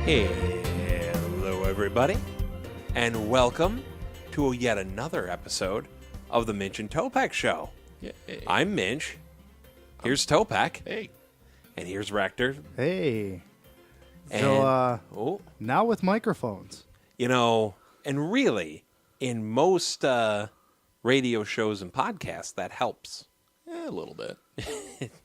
Hello, everybody, and welcome to yet another episode of the Minch Topeck Show. Yay. I'm Minch. Here's Topeck. Hey. And here's Rector. Hey. And, So, now with microphones. you know, and really, in most radio shows and podcasts, that helps. A little bit.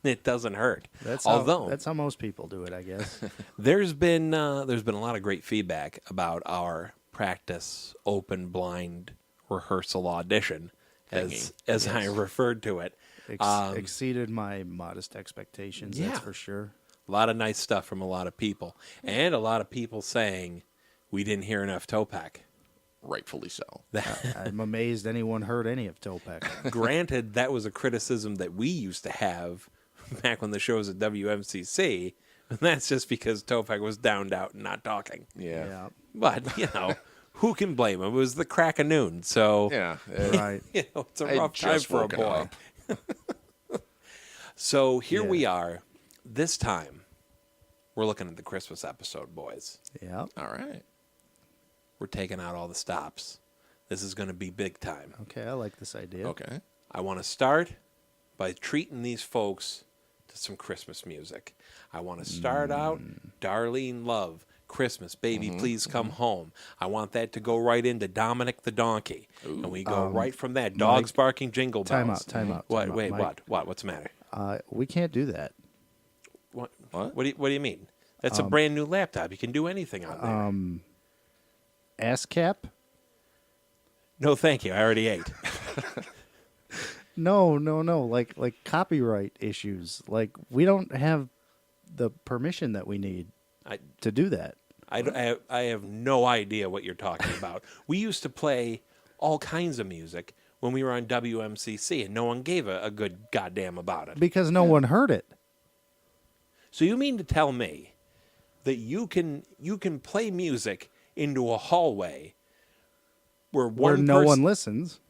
It doesn't hurt. That's how most people do it, I guess. There's been a lot of great feedback about our practice open blind rehearsal audition, as I referred to it. Exceeded my modest expectations, Yeah. that's for sure. A lot of nice stuff from a lot of people, and a lot of people saying we didn't hear enough Topeck. Rightfully so. I'm amazed anyone heard any of Topeck. Granted, that was a criticism that we used to have back when the show was at WMCC, and that's just because Topeck was downed out and not talking. Yeah. But, who can blame him? It was the crack of noon, so Yeah. Right. It's a I rough time just for a woken boy. up. So here Yeah. we are. This time, we're looking at the Christmas episode, boys. Yeah. All right. We're taking out all the stops. This is going to be big time. Okay, I like this idea. Okay. I want to start by treating these folks to some Christmas music. I want to start out, Darlene Love, Christmas, Baby, Please Come Home. I want that to go right into Dominic the Donkey. And we go right from that, Dogs Barking Jingle Bells. Time out. What? Wait, what? What's the matter? We can't do that. What? What do you mean? That's a brand new laptop. You can do anything on there. ASCAP? No, thank you. I already ate. No. Like copyright issues. Like, we don't have the permission that we need to do that. I have no idea what you're talking about. We used to play all kinds of music when we were on WMCC, and no one gave a good goddamn about it. Because no one heard it. So you mean to tell me that you can play music into a hallway where no one listens.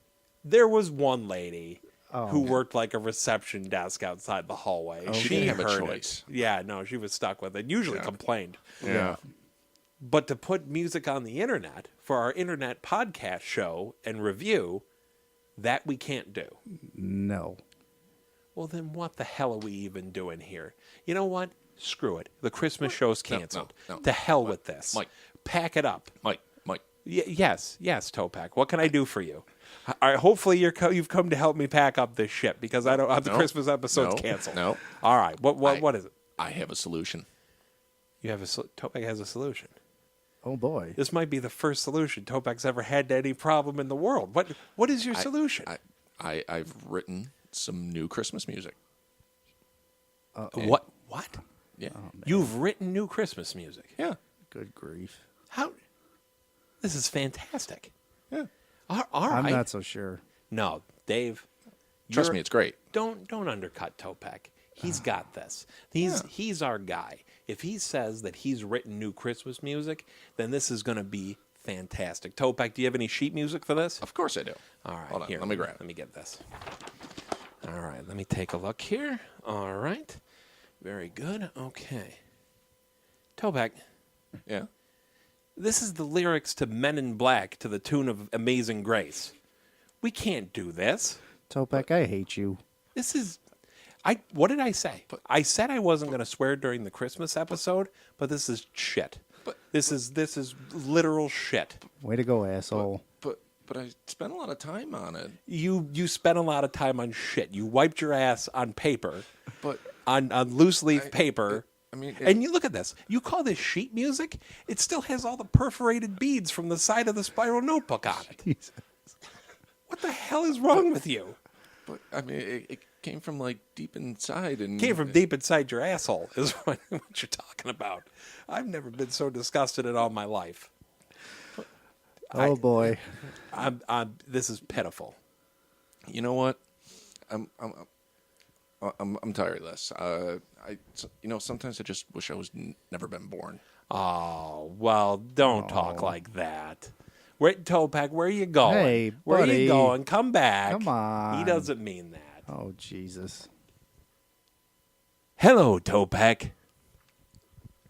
There was one lady who worked like a reception desk outside the hallway. She didn't have a heard choice. it. Yeah, no, she was stuck with it. Usually complained. Yeah. But to put music on the internet for our internet podcast show and review, that we can't do. No. Well, then what the hell are we even doing here? You know what? Screw it. The Christmas show's canceled. No. To hell with this. Mike. Pack it up. Mike. Yes, Topeck. What can I do for you? All right, hopefully you've come to help me pack up this shit because I don't. The Christmas episode's canceled. No. All right. What is it? I have a solution. You have Topeck has a solution. Oh, boy. This might be the first solution Topeck's ever had to any problem in the world. What is your solution? I've written some new Christmas music. What? Yeah. You've written new Christmas music? Yeah. Good grief. How? This is fantastic. Yeah. All right. I'm not so sure. No, Dave. Trust me, it's great. Don't undercut Topeck. He's got this. He's our guy. If he says that he's written new Christmas music, then this is going to be fantastic. Topeck, do you have any sheet music for this? Of course I do. All right. Hold on. Here, Let me grab it. Let me get this. All right. Let me take a look here. All right. Very good. Okay. Topeck, Yeah. this is the lyrics to Men in Black to the tune of Amazing Grace. We can't do this. Topeck, I hate you. This is... what did I say? I said I wasn't going to swear during the Christmas episode, but this is shit. This is literal shit. Way to go, asshole. But I spent a lot of time on it. You spent a lot of time on shit. You wiped your ass on paper, But on loose leaf paper. and you look at this. You call this sheet music? It still has all the perforated beads from the side of the spiral notebook on it. Jesus. What the hell is wrong with you? But it came from like deep inside and Came from deep inside your asshole is what you're talking about. I've never been so disgusted in all my life. Oh, boy. This is pitiful. You know what? I'm tired of this. Sometimes I just wish I was never been born. Oh, well, don't talk like that. Topeck, where are you going? Hey, where are you buddy. going? Come back. Come on. He doesn't mean that. Oh, Jesus. Hello, Topeck.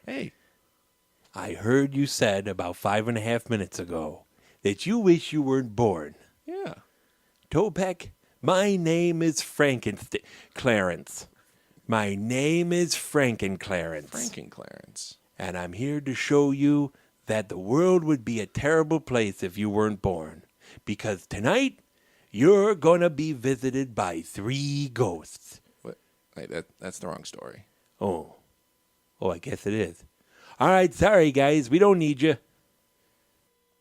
Hey. I heard you said about 5.5 minutes ago that you wish you weren't born. Yeah. Topeck, my name is Clarence. My name is Clarence. Clarence. And I'm here to show you that the world would be a terrible place if you weren't born. Because tonight, you're going to be visited by 3 ghosts. What? Wait, that's the wrong story. Oh, I guess it is. All right, sorry, guys. We don't need you.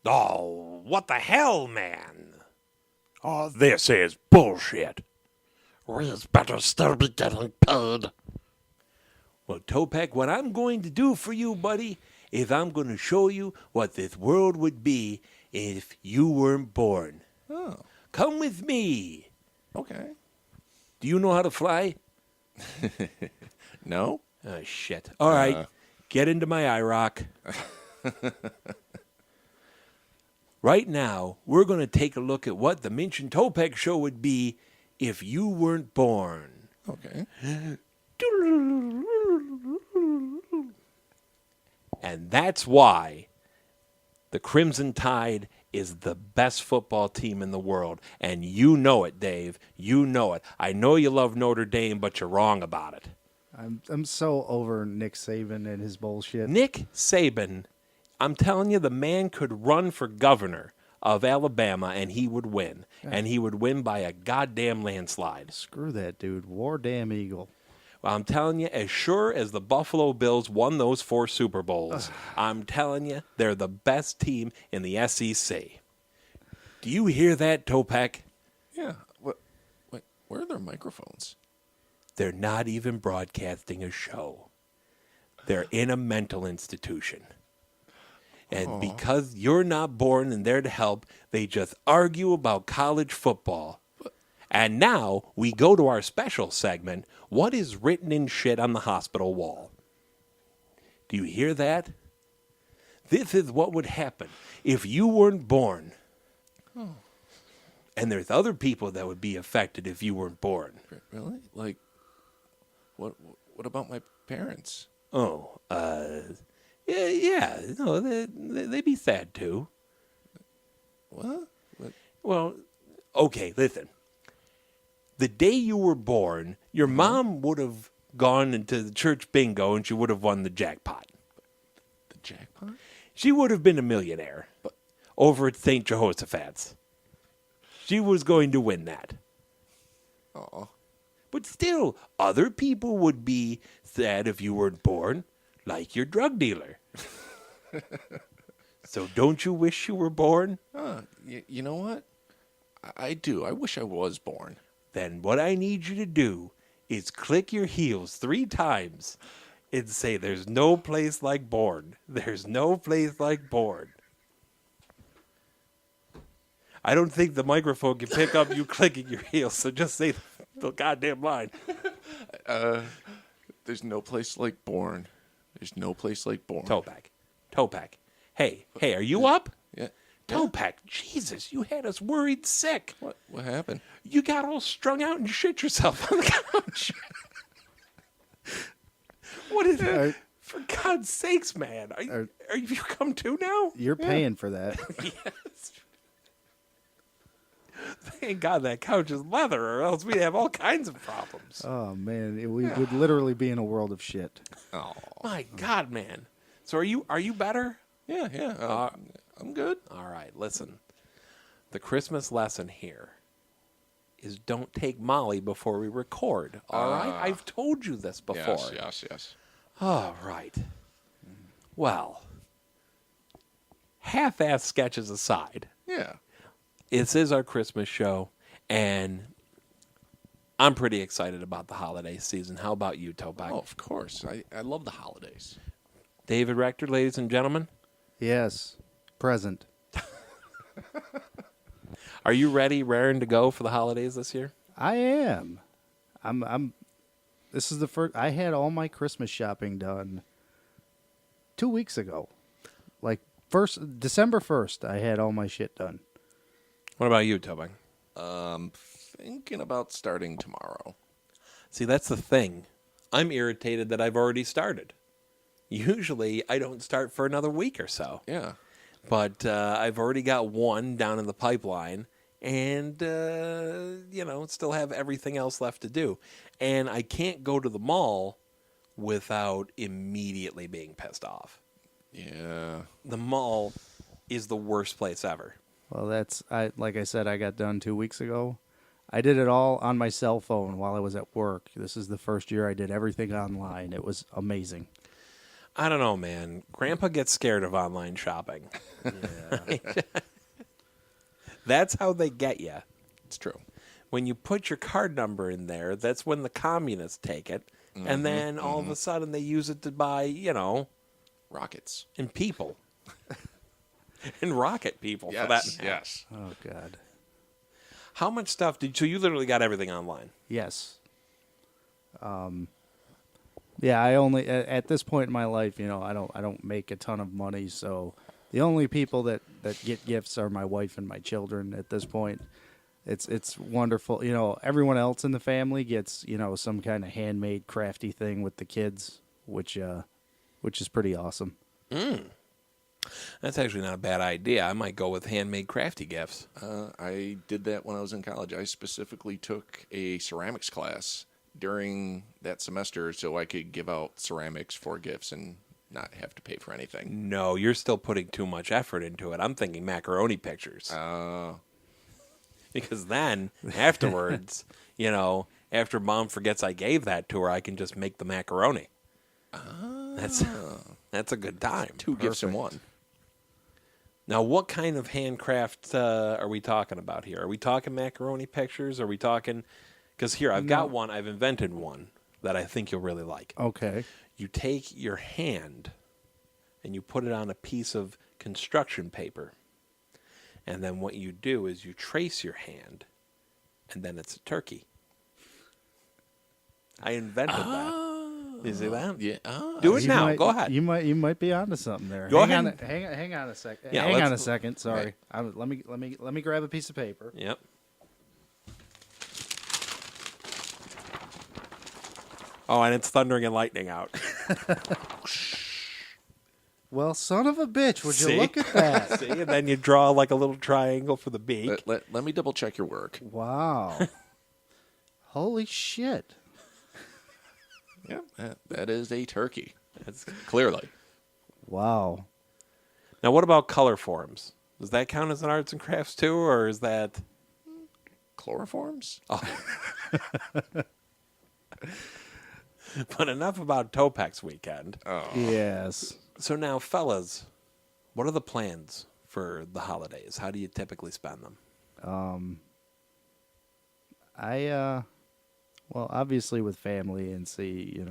Oh, what the hell, man? Oh, this is bullshit. We'd better still be getting paid. Well, Topeck, what I'm going to do for you, buddy, is I'm going to show you what this world would be if you weren't born. Oh, Come with me. okay. Do you know how to fly? No? Oh, shit. All right. Get into my IROC. Right now, we're going to take a look at what the Minch and Topeck show would be if you weren't born. Okay. And that's why the Crimson Tide is the best football team in the world. And you know it, Dave. You know it. I know you love Notre Dame, but you're wrong about it. I'm so over Nick Saban and his bullshit. Nick Saban, I'm telling you, the man could run for governor of Alabama and he would win. Yeah. And he would win by a goddamn landslide. Screw that dude. War damn eagle. Well, I'm telling you, as sure as the Buffalo Bills won those 4 Super Bowls, I'm telling you, they're the best team in the SEC. Do you hear that, Topeck? Yeah. What? Wait, where are their microphones? They're not even broadcasting a show. They're in a mental institution. And because you're not born and there to help, they just argue about college football. And now we go to our special segment, What is Written in Shit on the Hospital Wall? Do you hear that? This is what would happen if you weren't born. And there's other people that would be affected if you weren't born. Really? Like, what about my parents? Yeah, no, they'd be sad too. What? Well, okay, listen. The day you were born, your mom would have gone into the church bingo and she would have won the jackpot. The jackpot? She would have been a millionaire over at St. Jehoshaphat's. She was going to win that. Oh. But still, other people would be sad if you weren't born, like your drug dealer. So don't you wish you were born? You know what? I do. I wish I was born. Then what I need you to do is click your heels 3 times and say, there's no place like born. There's no place like born. I don't think the microphone can pick up you clicking your heels, so just say the goddamn line. There's no place like born. There's no place like born. Topeck. Hey, are you up? Yeah. Topeck, Jesus, you had us worried sick. What happened? You got all strung out and shit yourself on the couch. What is that? For God's sakes, man. Are you come to now? You're paying for that. Yes. Thank God that couch is leather, or else we'd have all kinds of problems. Oh, man. We would literally be in a world of shit. Oh. My God, man. So are you better? Yeah. I'm good. All right, listen. The Christmas lesson here is don't take Molly before we record. All right? I've told you this before. Yes. All right. Well, half-ass sketches aside, Yeah. this is our Christmas show, and I'm pretty excited about the holiday season. How about you, Topeck? Oh, of course. I love the holidays. David Rector, ladies and gentlemen. Yes. Present. Are you ready, raring to go for the holidays this year? I am. This is the first. I had all my Christmas shopping done 2 weeks ago. Like December 1st, I had all my shit done. What about you, Topeck? Thinking about starting tomorrow. See, that's the thing. I'm irritated that I've already started. Usually, I don't start for another week or so. Yeah. But I've already got one down in the pipeline, and still have everything else left to do. And I can't go to the mall without immediately being pissed off. Yeah. The mall is the worst place ever. Well, like I said, I got done 2 weeks ago. I did it all on my cell phone while I was at work. This is the first year I did everything online. It was amazing. I don't know, man. Grandpa gets scared of online shopping. Yeah. That's how they get you. It's true. When you put your card number in there, that's when the communists take it. And then all of a sudden they use it to buy, Rockets. and people. And rocket people, for that Yes. matter. Yes. Oh, God. How much stuff so you literally got everything online? Yes. Yeah, I only at this point in my life, I don't make a ton of money, so the only people that get gifts are my wife and my children at this point. It's wonderful. Everyone else in the family gets, some kind of handmade crafty thing with the kids, which is pretty awesome. That's actually not a bad idea. I might go with handmade crafty gifts. I did that when I was in college. I specifically took a ceramics class during that semester so I could give out ceramics for gifts and not have to pay for anything. No, you're still putting too much effort into it. I'm thinking macaroni pictures. Because then, afterwards, after Mom forgets I gave that to her, I can just make the macaroni. That's a good time. Two gifts in one. Now, what kind of handcraft are we talking about here? Are we talking macaroni pictures? Are we talking... Because here, I've got one. I've invented one that I think you'll really like. Okay. You take your hand and you put it on a piece of construction paper. And then what you do is you trace your hand, and then it's a turkey. I invented that. You see that? Yeah. Do it now. Go ahead. You might be onto something there. Go hang ahead. Hang on a second. Yeah, hang on a second. Sorry. Right. Let me grab a piece of paper. Yep. Oh, and it's thundering and lightning out. Well, son of a bitch, would you See? look at that? See, and then you draw like a little triangle for the beak. Let me double check your work. Wow. Holy shit. Yeah, that is a turkey. That's... Clearly. Wow. Now, what about color forms? Does that count as an arts and crafts too, or is that... Chloroforms? Oh. But enough about Topeck's weekend. Oh. Yes. So now, fellas, what are the plans for the holidays? How do you typically spend them? Well, obviously with family and see,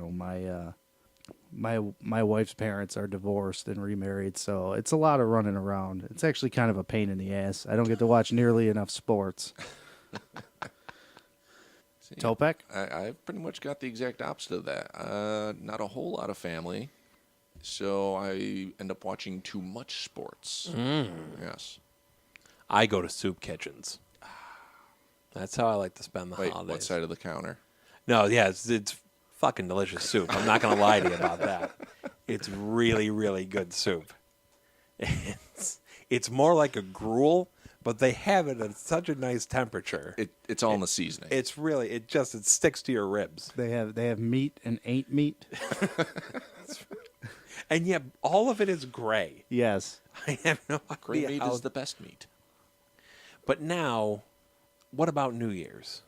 my wife's parents are divorced and remarried, so it's a lot of running around. It's actually kind of a pain in the ass. I don't get to watch nearly enough sports. See, Topeck? I've pretty much got the exact opposite of that. Not a whole lot of family, so I end up watching too much sports. Yes. I go to soup kitchens. That's how I like to spend the Wait, holidays. what side of the counter? No, yeah, it's fucking delicious soup. I'm not going to lie to you about that. It's really, really good soup. It's more like a gruel, but they have it at such a nice temperature. It's all in the seasoning. It's really, it sticks to your ribs. They have meat and ain't meat. And yet, all of it is gray. Yes. I have no Gray idea meat how... is the best meat. But now, what about New Year's?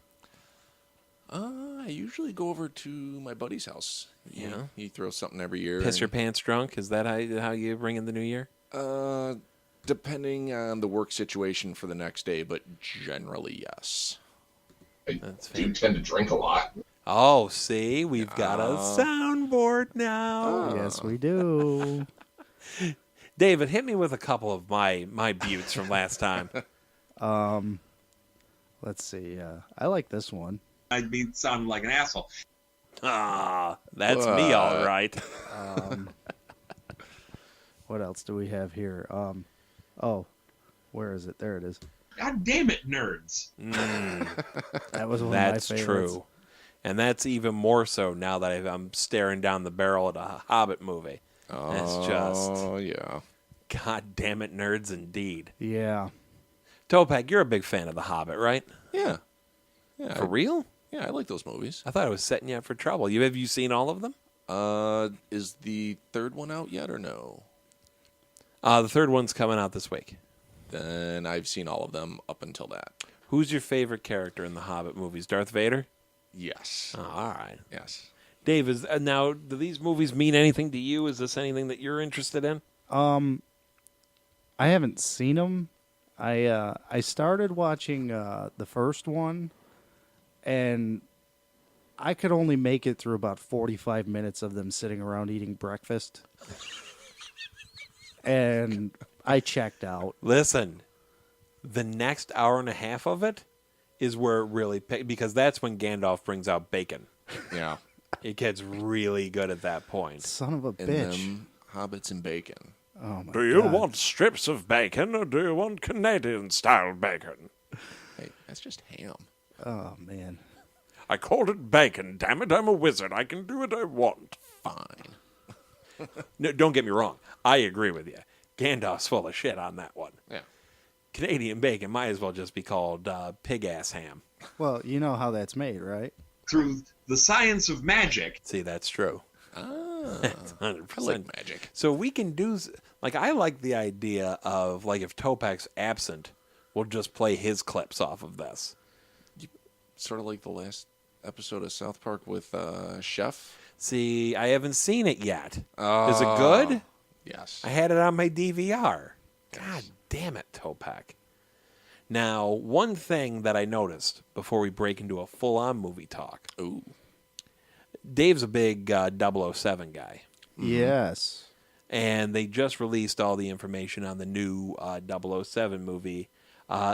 I usually go over to my buddy's house. Yeah. He throws something every year. Piss your pants drunk? Is that how you bring in the New Year? Depending on the work situation for the next day, but generally, yes. That's Do tend to drink a lot. Oh, see, we've got a soundboard now. Yes, we do. David, hit me with a couple of my buttes from last time. Let's see. I like this one. I'd be sounding like an asshole. Ah, that's me, all right. What else do we have here? Oh, where is it? There it is. God damn it, nerds. That was one That's of my favorites. true. And that's even more so now that I'm staring down the barrel at a Hobbit movie. It's just, Oh, yeah. god damn it, nerds indeed. Yeah. Topeck, you're a big fan of The Hobbit, right? Yeah. Yeah. For real? Yeah, I like those movies. I thought I was setting you up for trouble. Have you seen all of them? Is the third one out yet or no? The third one's coming out this week. Then I've seen all of them up until that. Who's your favorite character in the Hobbit movies? Darth Vader? Yes. Oh, all right. Yes. Dave, now, do these movies mean anything to you? Is this anything that you're interested in? I haven't seen them. I started watching the first one, and I could only make it through about 45 minutes of them sitting around eating breakfast. And I checked out. Listen, the next hour and a half of it is where it really because that's when Gandalf brings out bacon. Yeah. It gets really good at that point. Son of a And bitch. them hobbits and bacon. Oh my Do you God. want strips of bacon or do you want Canadian-style bacon? Hey, that's just ham. Oh, man. I called it bacon. Damn it, I'm a wizard. I can do what I want. Fine. No, don't get me wrong. I agree with you. Gandalf's full of shit on that one. Yeah. Canadian bacon might as well just be called pig-ass ham. Well, you know how that's made, right? Through the science of magic, See, that's true. Ah, That's 100%. I like magic. So we can do, like, I like the idea of, like, if Topeck's absent, we'll just play his clips off of this. Sort of like the last episode of South Park with Chef. See, I haven't seen it yet. Is it Oh. good? Yes. I had it on my DVR. God damn it, Topeck. Now, one thing that I noticed before we break into a full-on movie talk. Ooh. Dave's a big 007 guy. Yes. And they just released all the information on the new 007 movie,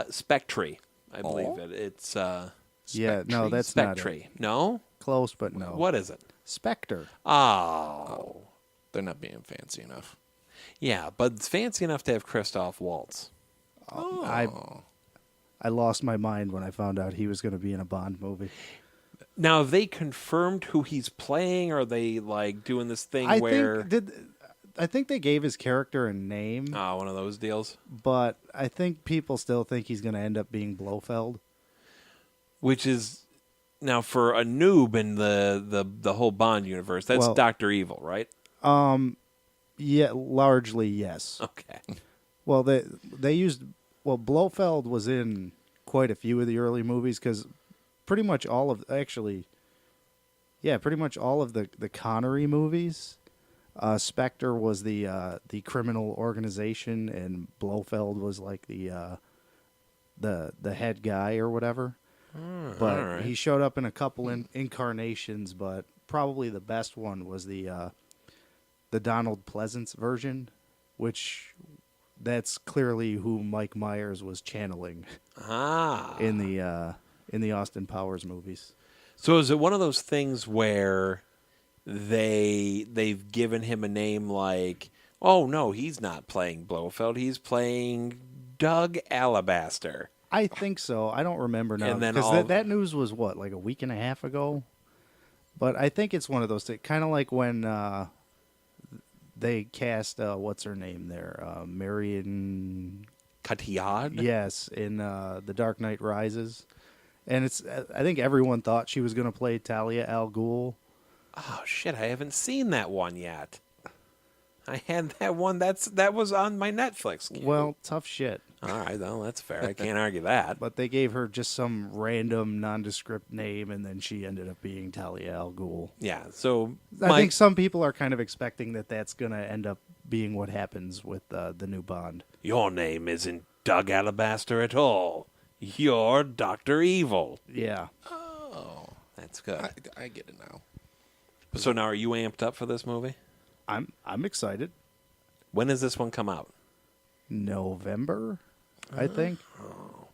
Spectre, I believe it. It's Yeah, no, that's not Spectre. it. No? Close, but no. What is it? Spectre. Oh. They're not being fancy enough. Yeah, but it's fancy enough to have Christoph Waltz. I lost my mind when I found out he was going to be in a Bond movie. Now, have they confirmed who he's playing, or are they, like, doing this thing where... I think they gave his character a name, Oh, one of those deals? but I think people still think he's going to end up being Blofeld. Which is... Now, for a noob in the whole Bond universe, that's Well- Dr. Evil, right? Yeah, largely yes. Okay. Well, they used Blofeld was in quite a few of the early movies because pretty much all of the Connery movies. Spectre was the criminal organization, and Blofeld was like the head guy or whatever. But all right. he showed up in a couple incarnations, but probably the best one was the Donald Pleasance version, which that's clearly who Mike Myers was channeling in the Austin Powers movies. So is it one of those things where they've given him a name like, oh no, he's not playing Blofeld, he's playing Doug Alabaster. I think so. I don't remember now And then because that news was what, like a week and a half ago. But I think it's one of those things, kind of like when they cast what's her name there, Marion. Cotillard? Yes, in The Dark Knight Rises, and I think everyone thought she was going to play Talia al Ghul. Oh shit, I haven't seen that one yet. I had that one that was on my Netflix queue. Well, tough shit. All right, well, that's fair. I can't argue that. But they gave her just some random nondescript name, and then she ended up being Talia al Ghul. Yeah, so I think some people are kind of expecting that that's going to end up being what happens with the new Bond. your name isn't Doug Alabaster at all. You're Dr. Evil. Yeah. Oh. That's good. I get it now. So now are you amped up for this movie? I'm excited. When does this one come out? November, I think.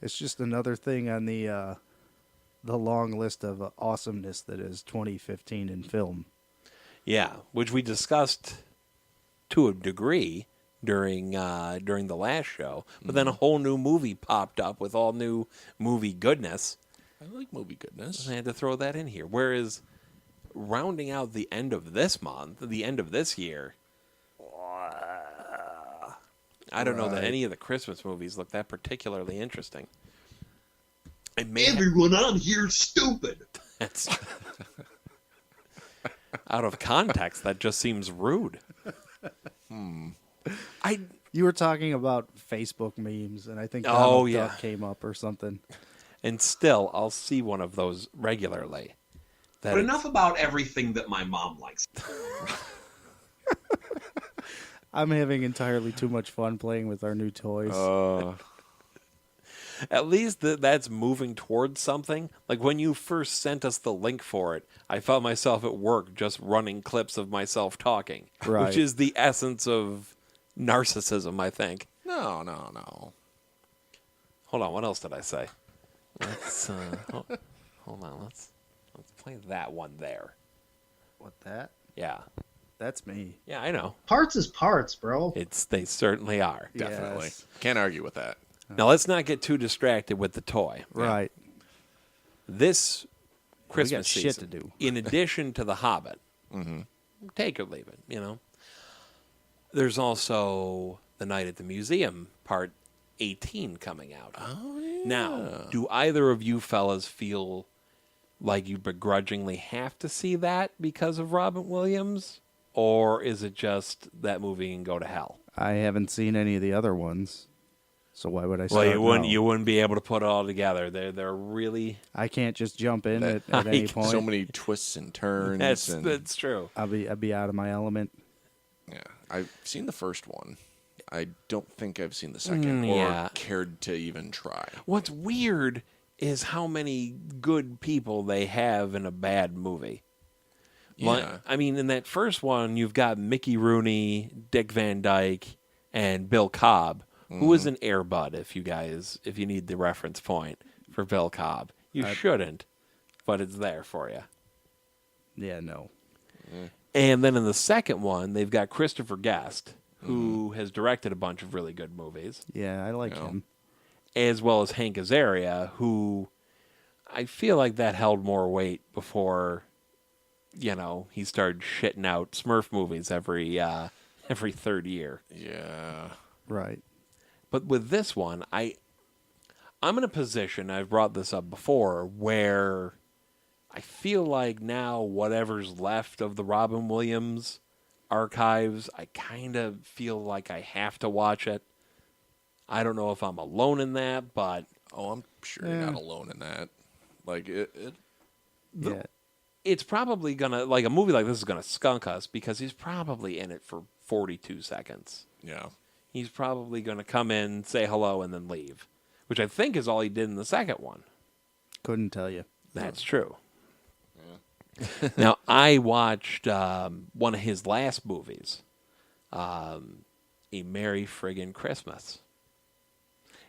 It's just another thing on the long list of awesomeness that is 2015 in film. Yeah, which we discussed to a degree during the last show, but then a whole new movie popped up with all new movie goodness. I like movie goodness. I had to throw that in here. Whereas rounding out the end of this month, the end of this year, I don't know that Right. any of the Christmas movies look that particularly interesting. It may Everyone on here's stupid. That's out of context. That just seems rude. You were talking about Facebook memes, and I think Oh, Donald yeah. Duck came up or something. And still, I'll see one of those regularly. That But it's- enough about everything that my mom likes. I'm having entirely too much fun playing with our new toys. At least that's moving towards something. Like when you first sent us the link for it, I found myself at work just running clips of myself talking, Right. which is the essence of narcissism, I think. No. Hold on, what else did I say? Let's hold on. Let's play that one there. What that? Yeah, That's me. yeah, I know. Parts is parts, bro. They certainly are. Definitely. Yes. Can't argue with that. Now let's not get too distracted with the toy. Right. This Christmas got shit season, to do. in addition to The Hobbit, take or leave it, there's also The Night at the Museum, Part 18, coming out. Oh, yeah. Now, do either of you fellas feel like you begrudgingly have to see that because of Robin Williams? Or is it just that movie can go to hell? I haven't seen any of the other ones, so why would I Well, start you now? wouldn't be able to put it all together. They're really I can't just jump in That- at any point. So many twists and turns. that's true. I'll be out of my element. Yeah, I've seen the first one. I don't think I've seen the second or yeah. cared to even try. What's weird is how many good people they have in a bad movie. Like, Yeah. I mean, in that first one, you've got Mickey Rooney, Dick Van Dyke, and Bill Cobb, who is an Air Bud, if you need the reference point for Bill Cobb. You shouldn't, but it's there for you. Yeah, no. And then in the second one, they've got Christopher Guest, who has directed a bunch of really good movies, Yeah, I like No. him. as well as Hank Azaria, who I feel like that held more weight before, he started shitting out Smurf movies every third year. Yeah. Right. But with this one, I'm in a position, I've brought this up before, where I feel like now whatever's left of the Robin Williams archives, I kind of feel like I have to watch it. I don't know if I'm alone in that, but Oh, I'm sure you're not alone in that. Like it Yeah. it's probably gonna, like, a movie like this is gonna skunk us because he's probably in it for 42 seconds. yeah. He's probably gonna come in, say hello, and then leave, which I think is all he did in the second one. Couldn't tell you. That's true. Now, I watched one of his last movies, A Merry Friggin' Christmas.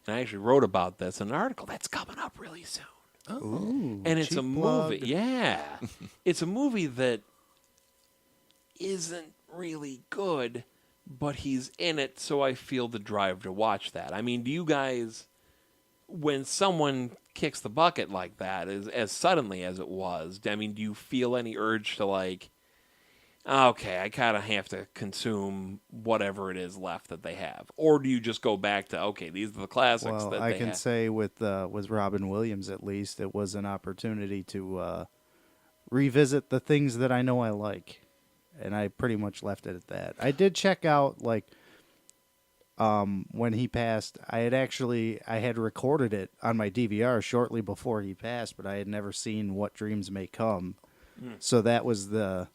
And I actually wrote about this in an article that's coming up really soon. Ooh, And it's cheap a movie. plug. Yeah. It's a movie that isn't really good, but he's in it, so I feel the drive to watch that. I mean, do you guys, when someone kicks the bucket like that, as suddenly as it was, I mean, do you feel any urge to, like, okay, I kind of have to consume whatever it is left that they have? Or do you just go back to, okay, these are the classics Well, that I they can have? say with Robin Williams, at least, it was an opportunity to revisit the things that I know I like, and I pretty much left it at that. I did check out when he passed. I had recorded it on my DVR shortly before he passed, but I had never seen What Dreams May Come, so that was the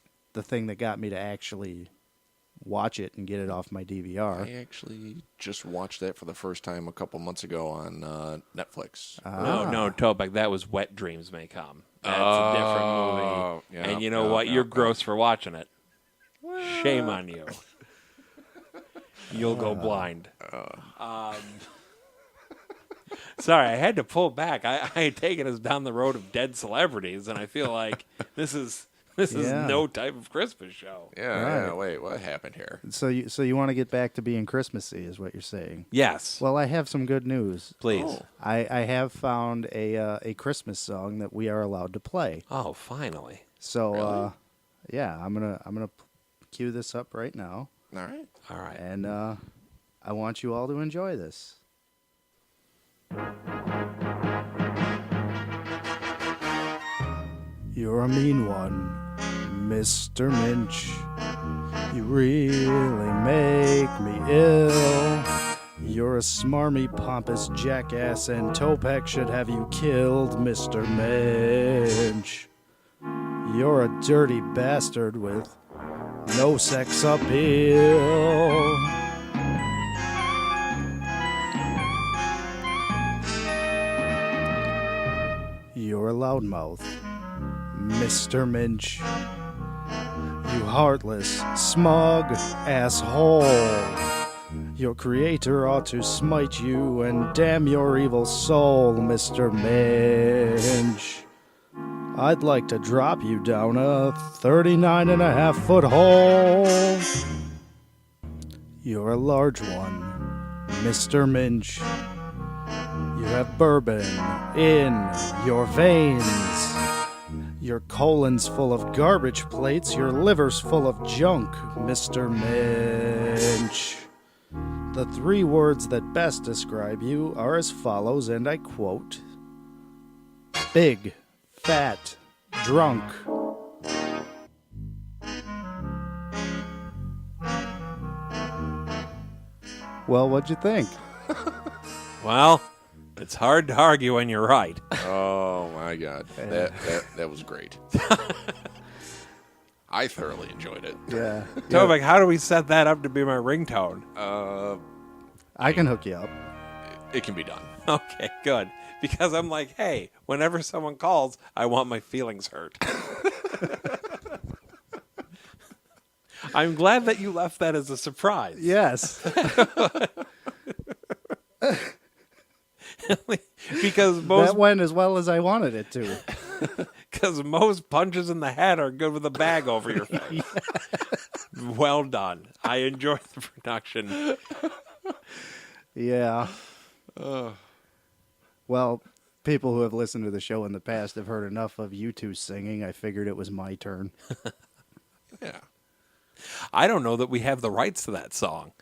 thing that got me to actually watch it and get it off my DVR. I actually just watched that for the first time a couple months ago on Netflix. No, Topeck, that was Wet Dreams May Come. That's a different movie. yeah, And you know yeah, what? yeah, You're yeah. gross for watching it. Shame on you. You'll go blind. Sorry, I had to pull back. I had taken us down the road of dead celebrities, and I feel like this is Yeah. no type of Christmas show. Yeah, Right. wait, what happened here? So you want to get back to being Christmassy, is what you're saying? Yes, Well, I have some good news. please. Oh. I have found a Christmas song that we are allowed to play. Oh, finally. So Really? yeah, I'm gonna cue this up right now, All right. All right. and I want you all to enjoy this. You're a mean one, Mr. Minch. You really make me ill. You're a smarmy, pompous jackass, and Topeck should have you killed, Mr. Minch. You're a dirty bastard with no sex appeal. You're a loudmouth, Mr. Minch. You heartless, smug asshole. Your creator ought to smite you and damn your evil soul, Mr. Minch. I'd like to drop you down a 39.5-foot hole. You're a large one, Mr. Minch. You have bourbon in your veins. Your colon's full of garbage plates. Your liver's full of junk, Mr. Minch. The 3 words that best describe you are as follows, and I quote: big, fat, drunk. Well, what'd you think? Well, it's hard to argue when you're right. Oh my God, that was great. I thoroughly enjoyed it. Yeah. Topeck, how do we set that up to be my ringtone? I can hook you up. It can be done. Okay, good. Because I'm like, hey, whenever someone calls, I want my feelings hurt. I'm glad that you left that as a surprise. Yes. Because That went as well as I wanted it to. because most punches in the head are good with a bag over your face. Well done. I enjoyed the production. Yeah. Well, people who have listened to the show in the past have heard enough of you two singing. I figured it was my turn. Yeah. I don't know that we have the rights to that song.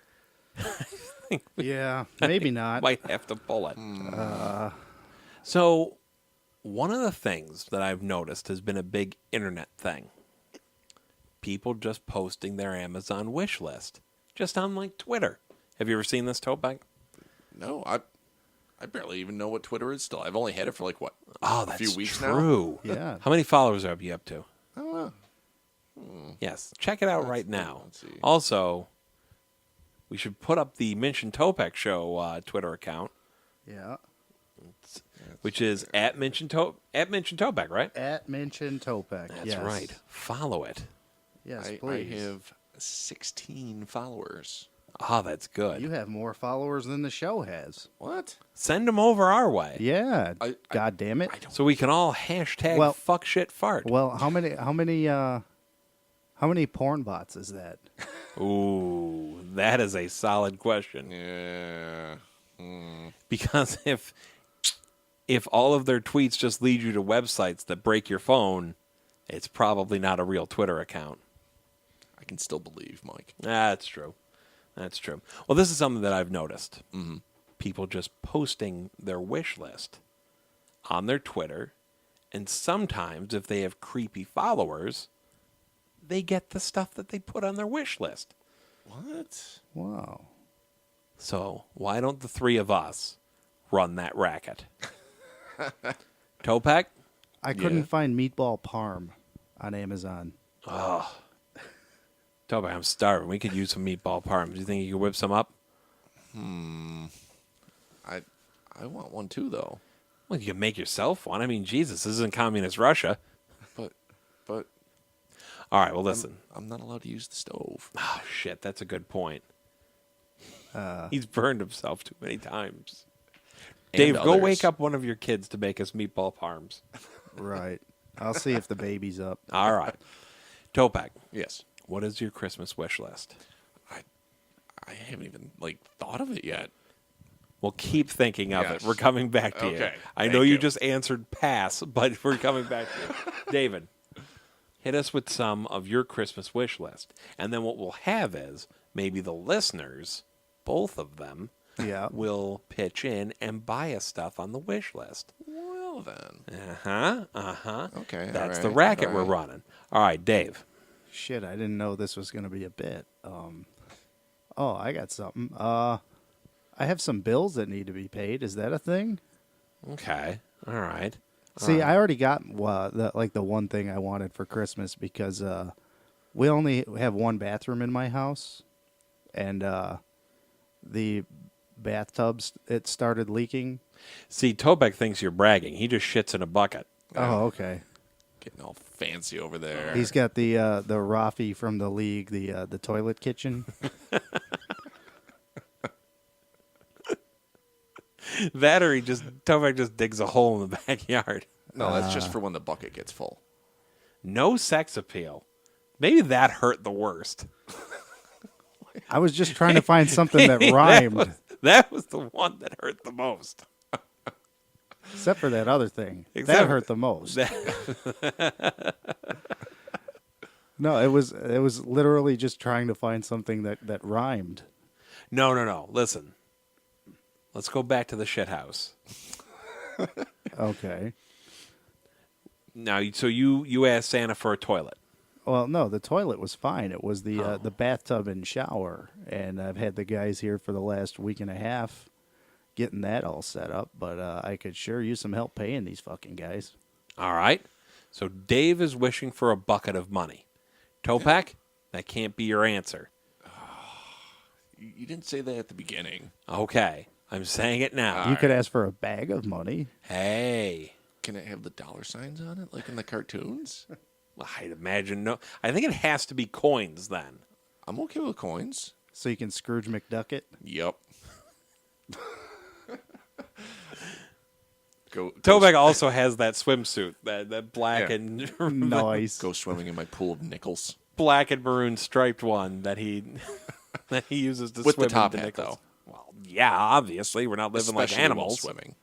Yeah, maybe not. Might have to pull it. So, one of the things that I've noticed has been a big internet thing. People just posting their Amazon wish list. Just on, like, Twitter. Have you ever seen this, Topeck? No, I barely even know what Twitter is still. I've only had it for like, what, Oh, a that's few weeks now? true. Yeah. How many followers are you up to? I don't know. Yes. Check it out right now. Let's see. Also, we should put up the Minch Topeck Show Twitter account, Yeah. which is at Minch Topeck, right? At Minch Topeck. That's yes. right. Follow it. Yes, I please. have 16 followers. Ah, that's good. You have more followers than the show has. What? Send them over our way. Yeah. I- God damn it. So we can all hashtag Well- fuck shit fart. Well, how many porn bots is that? Ooh, that is a solid question. Yeah. Because if all of their tweets just lead you to websites that break your phone, it's probably not a real Twitter account. I can still believe, Mike. That's true. That's true. Well, this is something that I've noticed. Mm-hmm. People just posting their wish list on their Twitter, and sometimes if they have creepy followers, they get the stuff that they put on their wish list. What? Wow. So why don't the 3 of us run that racket? Topeck? I couldn't find meatball parm on Amazon. Topeck, I'm starving. We could use some meatball parm. Do you think you could whip some up? I want one too, though. Well, you can make yourself one. I mean, Jesus, this isn't communist Russia. But All right, well, listen. I'm not allowed to use the stove. Oh, shit, that's a good point. He's burned himself too many times. And Dave, go others. wake up one of your kids to make us meatball parms. Right. I'll see if the baby's up. All right. Topeck, Yes. what is your Christmas wish list? I haven't even thought of it yet. Well, keep thinking of Yes. it. We're coming back to you. Okay, I know thank you you. just answered pass, but we're coming back to you. David, hit us with some of your Christmas wish list. And then what we'll have is maybe the listeners both of them Yeah. will pitch in and buy us stuff on the wish list. Well then. That's Okay. the all right, racket all we're right. running. All right, Dave. Shit, I didn't know this was going to be a bit. I got something. I have some bills that need to be paid. Is that a thing? Okay. All right. See, I already got the one thing I wanted for Christmas because we only have one bathroom in my house, and the bathtubs it started leaking. See, Topeck thinks you're bragging. He just shits in a bucket. Oh, okay. Getting all fancy over there. He's got the Rafi from the league, the toilet kitchen. That or Topeck just digs a hole in the backyard. No, that's just for when the bucket gets full. No sex appeal. Maybe that hurt the worst. I was just trying to find something that rhymed, That was the one that hurt the most. except for that other thing. Except- that hurt the most. No, it was literally just trying to find something that rhymed. No. Listen. Let's go back to the shit house. Okay. Now, so you asked Santa for a toilet. Well, no, the toilet was fine. It was the bathtub and shower, and I've had the guys here for the last week and a half getting that all set up. But I could sure use some help paying these fucking guys. All right. So Dave is wishing for a bucket of money. Topeck, that can't be your answer. You didn't say that at the beginning. Okay. I'm saying it now. You could ask for a bag of money. Hey. Can it have the dollar signs on it like in the cartoons? I'd imagine no. I think it has to be coins then. I'm okay with coins. So you can Scrooge McDuck it. Yep. Go Topeck also has that swimsuit, that black Yeah. and Nice. go swimming in my pool of nickels. black and maroon striped one that he uses to With the swim top into hat, nickels. though. Well, yeah, obviously we're not living like Especially while animals. swimming.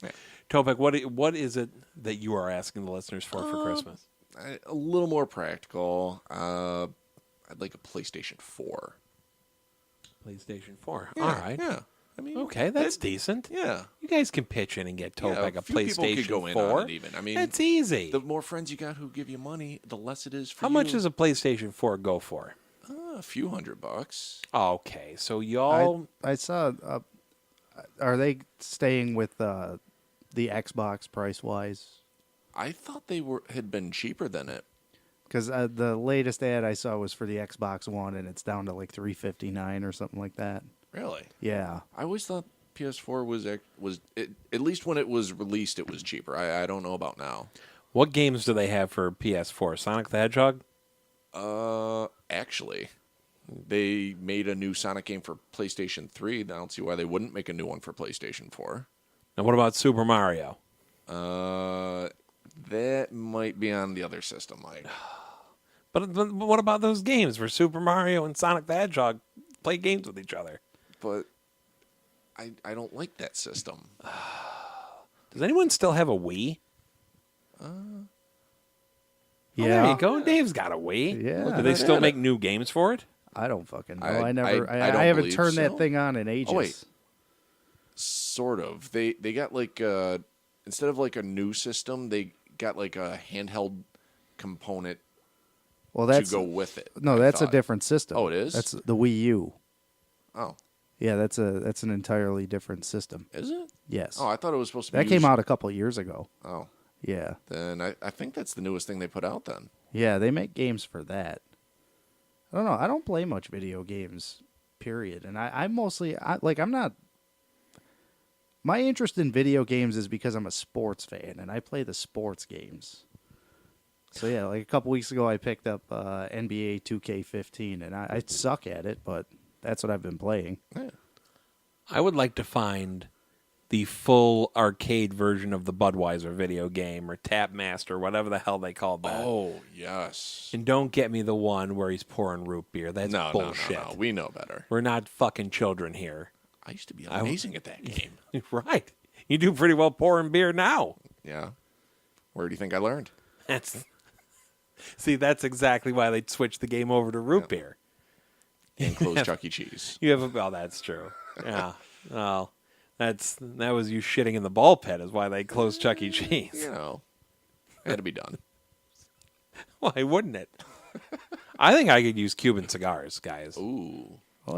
Yeah. Topeck, what is it that you are asking the listeners for Christmas? A little more practical. I'd like a PlayStation 4. PlayStation 4. Yeah, All right. Yeah. I mean, Okay, that's decent. yeah. You guys can pitch in and get Topeck Yeah, a few people PlayStation could go in 4. on it even. I mean, That's easy. The more friends you got who give you money, the less it is for How you. much does a PlayStation 4 go for? A few $100. Okay, so y'all. I saw. Are they staying with the Xbox price wise? I thought they had been cheaper than it. Because the latest ad I saw was for the Xbox One, and it's down to like $359 or something like that. Really? Yeah. I always thought PS4 was at least when it was released, it was cheaper. I don't know about now. What games do they have for PS4? Sonic the Hedgehog? Actually, they made a new Sonic game for PlayStation 3. I don't see why they wouldn't make a new one for PlayStation 4. And what about Super Mario? That might be on the other system, Mike. But what about those games where Super Mario and Sonic the Hedgehog play games with each other? But I don't like that system. Does anyone still have a Wii? Yeah. Oh, there you go. Dave's got a Wii. Yeah. Do they still make new games for it? I don't fucking know. I I never. don't I haven't believe turned so. that thing on in ages. Oh, wait. Sort of. They got like instead of like a new system, they got like a handheld component Well, to that's go with it. no. I That's a thought. different system. Oh, it is? That's the Wii U. Oh, Yeah, that's an entirely different system. is it? Yes. Oh, I thought it was supposed to be. that came used- out a couple years ago. Oh, Yeah. then I think that's the newest thing they put out. Then Yeah, they make games for that. I don't know. I don't play much video games, period. And I mostly, I'm not. My interest in video games is because I'm a sports fan and I play the sports games. So, yeah, like a couple weeks ago, I picked up NBA 2K15, and I suck at it, but that's what I've been playing. yeah. I would like to find the full arcade version of the Budweiser video game or Tapmaster, whatever the hell they called that. Oh yes. And don't get me the one where he's pouring root beer. That's No, bullshit. no. We know better. We're not fucking children here. I used to be amazing at that game. Right. You do pretty well pouring beer now. Yeah. Where do you think I learned? That's exactly why they switched the game over to root beer. and close Chuck E. Cheese. You have a well, that's true. Yeah. Well, that was you shitting in the ball pit is why they closed Chuck E. Cheese. You know, had to be done. Why wouldn't it? I think I could use Cuban cigars, guys. Ooh. Oh,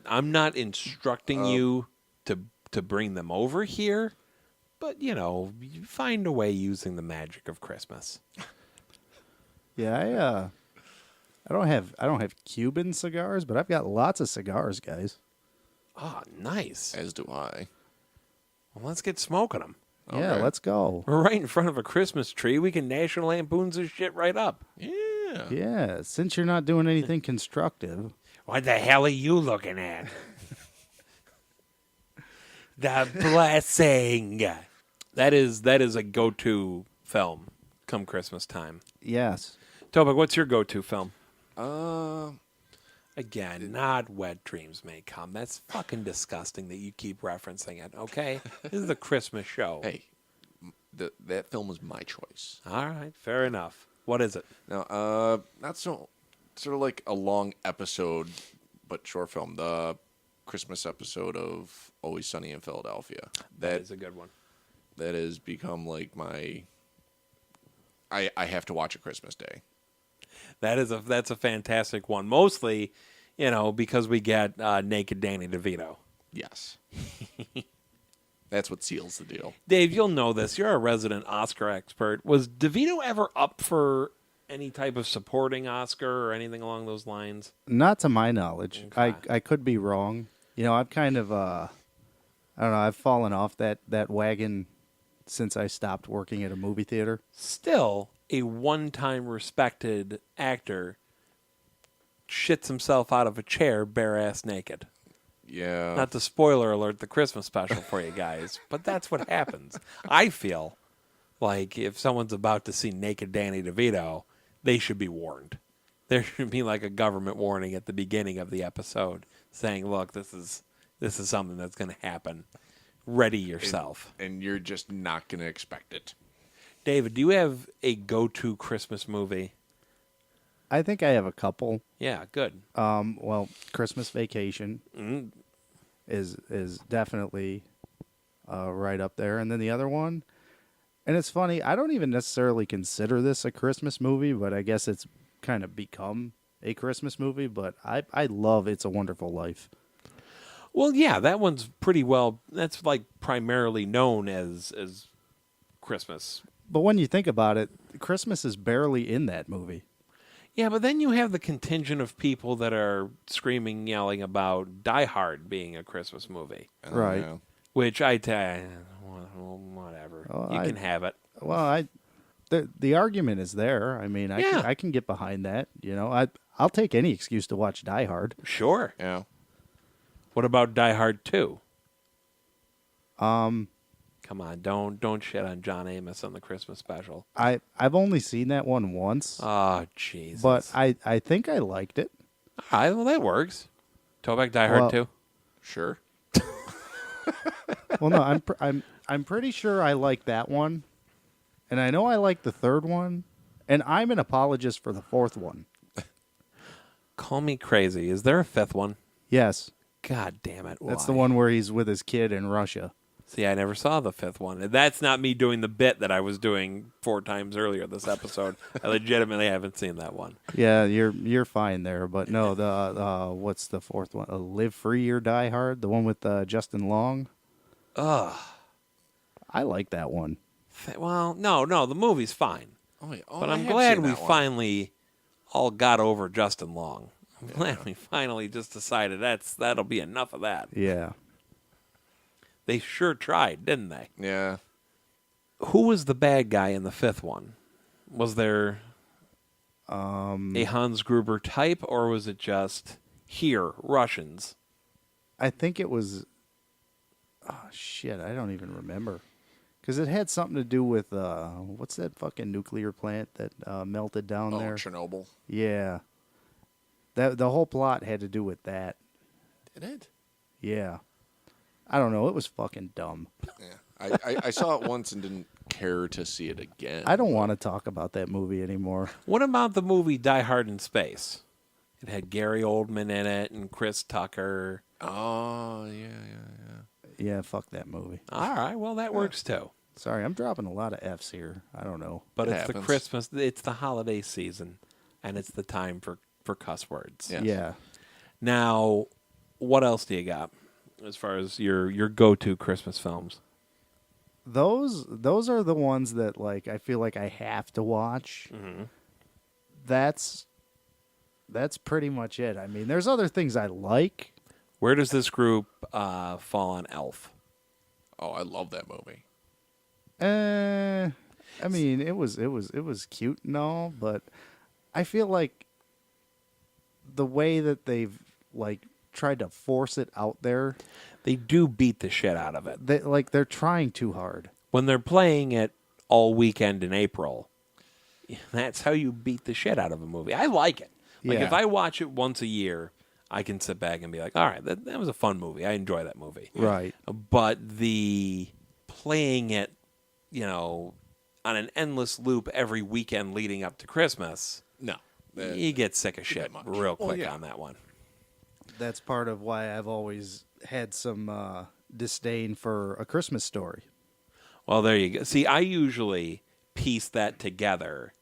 I'm not instructing you to bring them over here, but you find a way using the magic of Christmas. Yeah, I don't have Cuban cigars, but I've got lots of cigars, guys. Oh, nice. As do I. Well, let's get smoking them. Yeah, Okay. let's go. We're right in front of a Christmas tree. We can National Lampoons this shit right up. Yeah. Yeah, since you're not doing anything constructive. What the hell are you looking at? The Blessing. That is a go-to film come Christmas time. Yes. Topic, what's your go-to film? Uh, Again, not Wet Dreams May Come. That's fucking disgusting that you keep referencing it, okay? This is the Christmas show. hey, that film was my choice. All right, fair enough. What is it? Now, not so sort of like a long episode, but short film. The Christmas episode of Always Sunny in Philadelphia. That is a good one. That has become like my. I have to watch it Christmas Day. That's a fantastic one. Mostly, because we get naked Danny DeVito. Yes. That's what seals the deal. Dave, you'll know this. You're a resident Oscar expert. Was DeVito ever up for any type of supporting Oscar or anything along those lines? Not to my knowledge. Okay. I could be wrong. I've kind of I don't know, I've fallen off that wagon since I stopped working at a movie theater. Still, a one-time respected actor shits himself out of a chair bare-ass naked. Yeah. Not to spoiler alert the Christmas special for you guys, but that's what happens. I feel like if someone's about to see naked Danny DeVito, they should be warned. There should be like a government warning at the beginning of the episode saying, look, this is something that's going to happen. Ready yourself. And you're just not going to expect it. David, do you have a go-to Christmas movie? I think I have a couple. Yeah, good. Well, Christmas Vacation is definitely right up there, and then the other one, and it's funny, I don't even necessarily consider this a Christmas movie, but I guess it's kind of become a Christmas movie. But I love It's a Wonderful Life. Well, yeah, that one's pretty well. That's like primarily known as Christmas. But when you think about it, Christmas is barely in that movie. Yeah, but then you have the contingent of people that are screaming, yelling about Die Hard being a Christmas movie, Right. Yeah. which I tell you, whatever. Oh, You I- can have it. Well, the argument is there. I mean, Yeah. I can get behind that. I'll take any excuse to watch Die Hard. Sure. Yeah. What about Die Hard 2? Come on, don't shit on John Amos on the Christmas special. I've only seen that one once, Oh, Jesus. but I think I liked it. All right, well, that works. Toback Die Hard Well- 2? Sure. Well, no, I'm pretty sure I like that one, and I know I like the third one, and I'm an apologist for the fourth one. Call me crazy. Is there a fifth one? Yes, God damn it. that's the why? one where he's with his kid in Russia. See, I never saw the fifth one. And that's not me doing the bit that I was doing 4 times earlier this episode. I legitimately haven't seen that one. Yeah, you're fine there, but no, the what's the fourth one? Live Free or Die Hard, the one with Justin Long. Ugh. I like that one. Well, no, the movie's fine. Oh, yeah. Oh, But I I'm have glad seen we that one. finally all got over Justin Long. I'm glad we finally just decided that'll be enough of that. Yeah. They sure tried, didn't they? Yeah. Who was the bad guy in the fifth one? Was there a Hans Gruber type, or was it just here, Russians? I think it was. Oh shit! I don't even remember, because it had something to do with what's that fucking nuclear plant that melted down Oh, there? Chernobyl. Yeah, the whole plot had to do with that. Did it? Yeah, I don't know. It was fucking dumb. Yeah. I saw it once and didn't care to see it again. I don't want to talk about that movie anymore. What about the movie Die Hard in Space? It had Gary Oldman in it and Chris Tucker. Oh, yeah. Yeah, fuck that movie. All right, well, that works too. Sorry, I'm dropping a lot of F's here. I don't know. But It it's the happens. Christmas, it's the holiday season, and it's the time for cuss words. Yes. Yeah. Now, what else do you got as far as your go-to Christmas films? Those are the ones that like I feel like I have to watch. Mm-hmm. That's pretty much it. I mean, there's other things I like. Where does this group fall on Elf? Oh, I love that movie. I mean, it was cute and all, but I feel like the way that they've like tried to force it out there, They do beat the shit out of it. they're trying too hard. When they're playing it all weekend in April, that's how you beat the shit out of a movie. I like it. Like, Yeah. if I watch it once a year, I can sit back and be like, all right, that was a fun movie. I enjoy that movie. Right. But the playing it, on an endless loop every weekend leading up to Christmas, No. you get sick of shit much. real Well, quick yeah. on that one. That's part of why I've always had some disdain for A Christmas Story. Well, there you go. See, I usually piece that together.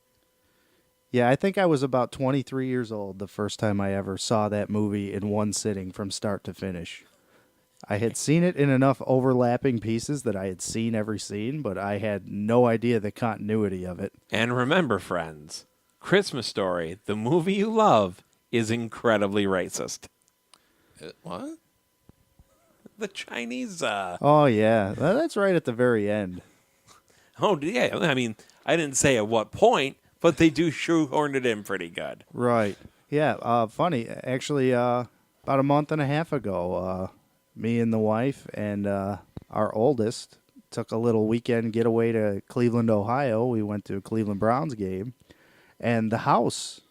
Yeah, I think I was about 23 years old the first time I ever saw that movie in one sitting from start to finish. I had seen it in enough overlapping pieces that I had seen every scene, but I had no idea the continuity of it. And remember, friends, Christmas Story, the movie you love, is incredibly racist. What? The Chinese. Oh, yeah. That's right at the very end. Oh, yeah. I mean, I didn't say at what point, but they do shoehorn it in pretty good. Right. Yeah, funny. Actually, about a month and a half ago, me and the wife and our oldest took a little weekend getaway to Cleveland, Ohio. We went to a Cleveland Browns game, and the house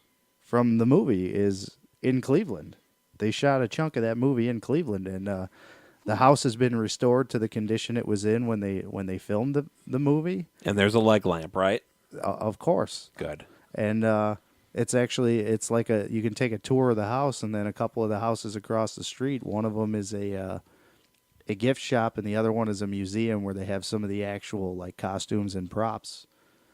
from the movie is in Cleveland. They shot a chunk of that movie in Cleveland, and the house has been restored to the condition it was in when they filmed the movie. And there's a leg lamp, right? Of course. Good. And it's like you can take a tour of the house, and then a couple of the houses across the street. One of them is a gift shop, and the other one is a museum where they have some of the actual like costumes and props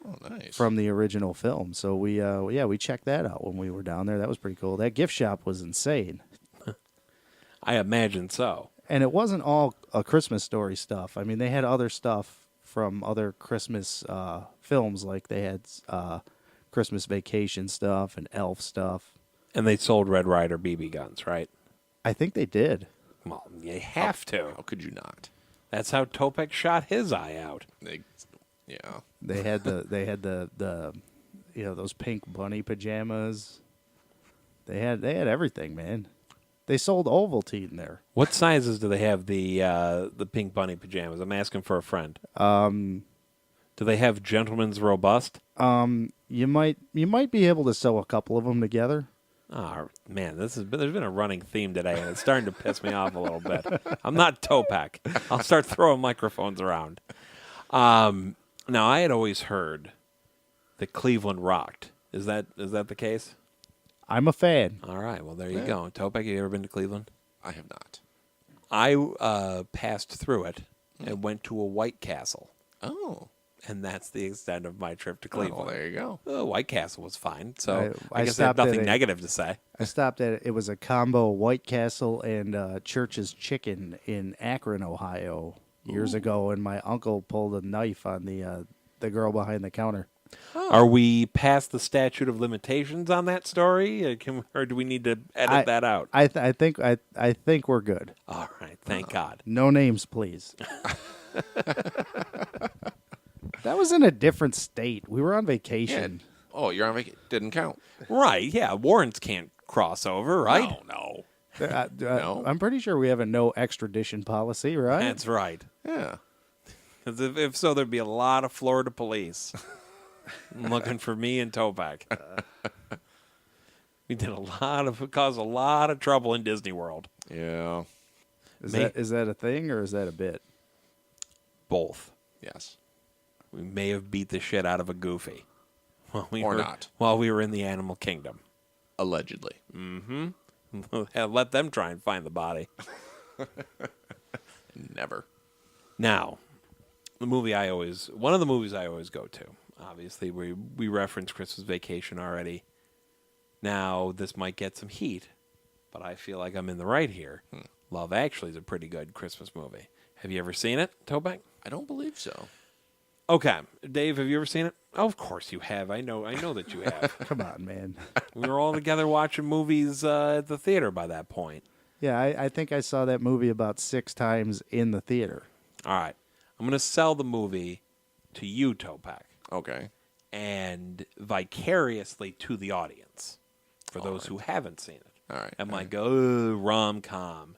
Oh, nice. from the original film. So we checked that out when we were down there. That was pretty cool. That gift shop was insane, I imagine so. and it wasn't all A Christmas Story stuff. I mean, they had other stuff from other Christmas films, like they had Christmas Vacation stuff and Elf stuff. And they sold Red Ryder BB guns, right? I think they did. Well, you have to. How could you not? That's how Topeck shot his eye out. Yeah. They had the those pink bunny pajamas. They had everything, man. They sold Ovaltine there. What sizes do they have the pink bunny pajamas? I'm asking for a friend. Do they have Gentleman's Robust? You might be able to sew a couple of them together. Oh, man, there's been a running theme today, and it's starting to piss me off a little bit. I'm not Topeck. I'll start throwing microphones around. Now, I had always heard that Cleveland rocked. Is that the case? I'm a fan. All right, well, there you go. Topeck, you ever been to Cleveland? I have not. I passed through it and went to a White Castle, Oh. and that's the extent of my trip to Well, Cleveland. there you go. The White Castle was fine, so I I guess I have stopped at nothing a- negative to say. I stopped at it was a combo White Castle and Church's Chicken in Akron, Ohio, years ago, and my uncle pulled a knife on the girl behind the counter. Are we past the statute of limitations on that story, or do we need to edit that out? I think we're good. All right, thank God. No names, please. That was in a different state. We were on vacation. Oh, you're on vacation. Didn't count. Right, yeah, warrants can't cross over, right? No. No. I'm pretty sure we have a no extradition policy, right? That's right. Yeah. 'Cause if so, there'd be a lot of Florida police looking for me and Topeck. We did caused a lot of trouble in Disney World. Yeah. Is that a thing or is that a bit? Both. Yes. We may have beat the shit out of a goofy. Or not. While we were in the animal kingdom. Allegedly. Let them try and find the body. Never. Now, one of the movies I always go to. Obviously, we referenced Christmas Vacation already. Now, this might get some heat, but I feel like I'm in the right here. Love Actually is a pretty good Christmas movie. Have you ever seen it, Topeck? I don't believe so. Okay, Dave, have you ever seen it? Oh, of course you have. I know that you have. Come on, man. We were all together watching movies at the theater by that point. Yeah, I think I saw that movie about 6 times in the theater. All right, I'm going to sell the movie to you, Topeck, Okay. and vicariously to the audience for those who haven't seen it. All right. I'm all like, oh, rom-com.